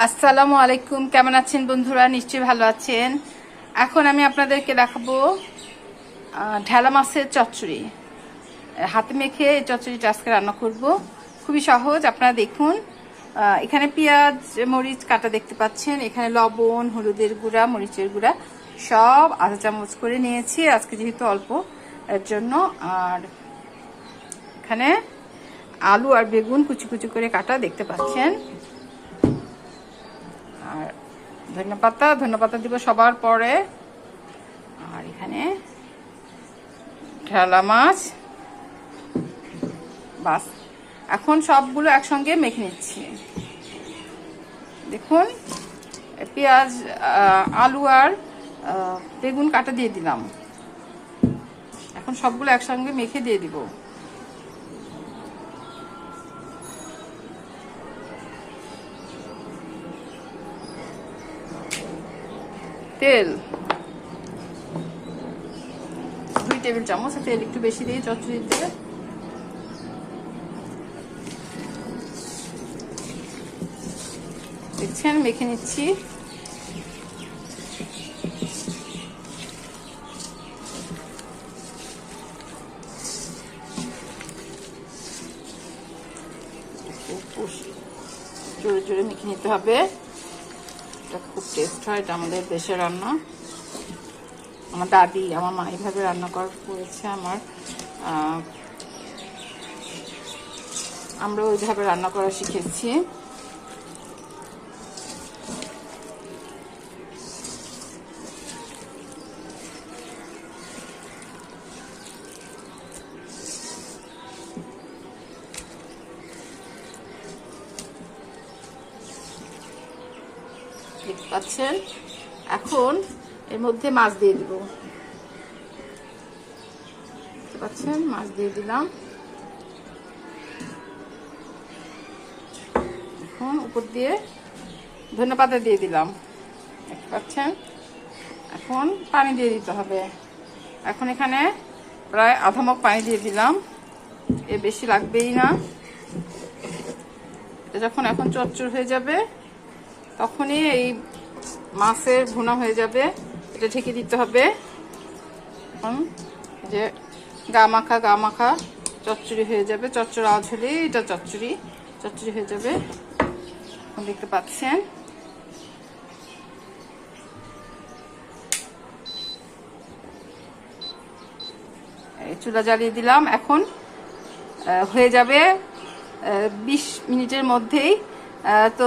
আসসালামু আলাইকুম, কেমন আছেন বন্ধুরা? নিশ্চয়ই ভালো আছেন। এখন আমি আপনাদেরকে দেখাবো ঢেলা মাছের চচ্চড়ি। হাতে মেখে এই চচ্চড়িটা আজকে রান্না করব। খুবই সহজ, আপনারা দেখুন। এখানে পেঁয়াজ মরিচ কাটা দেখতে পাচ্ছেন, এখানে লবণ, হলুদের গুঁড়া, মরিচের গুঁড়া সব আধা চামচ করে নিয়েছি আজকে যেহেতু অল্প এর জন্য। আর এখানে আলু আর বেগুন কুচি কুচি করে কাটা দেখতে পাচ্ছেন। আর ধন্যপাতা দিব সবার পরে। আর এখানে ঢেলা মাছ, বাস। এখন সবগুলো একসঙ্গে মেখে নিচ্ছি। দেখুন, পেঁয়াজ, আলু আর বেগুন কাটা দিয়ে দিলাম। এখন সবগুলো একসঙ্গে মেখে দিয়ে দিব। তেল 2 টেবিল চামচ, তেল একটু বেশি দিয়ে চচ্চড়িতে। দেখছেন, মেখে নিচ্ছি। জোরে জোরে মেখে নিতে হবে। এটা খুব টেস্ট হয়, এটা আমাদের দেশের রান্না। আমার দাদি, আমার মা এইভাবে রান্না করেছে। আমরা ওইভাবে রান্না করা শিখেছি। দেখতে পাচ্ছেন। এখন এর মধ্যে মাছ দিয়ে দিব। দেখতে পাচ্ছেন, মাছ দিয়ে দিলাম। এখন উপর দিয়ে ধনেপাতা দিয়ে দিলাম। দেখতে পাচ্ছেন। এখন পানি দিয়ে দিতে হবে। এখন এখানে প্রায় আধা মগ পানি দিয়ে দিলাম, এর বেশি লাগবেই না। এটা যখন এখন চচ্চড় হয়ে যাবে তখনই এই মাছের ভুনা হয়ে যাবে। এটা ঢেকে দিতে হবে। এখন যে গা মাখা চচ্চড়ি হয়ে যাবে। চচ্চড় আওয়াজ হলেই এটা চচ্চড়ি হয়ে যাবে। এখন দেখতে পাচ্ছেন। চুলা জ্বালিয়ে দিলাম। এখন হয়ে যাবে 20 মিনিটের মধ্যেই। তো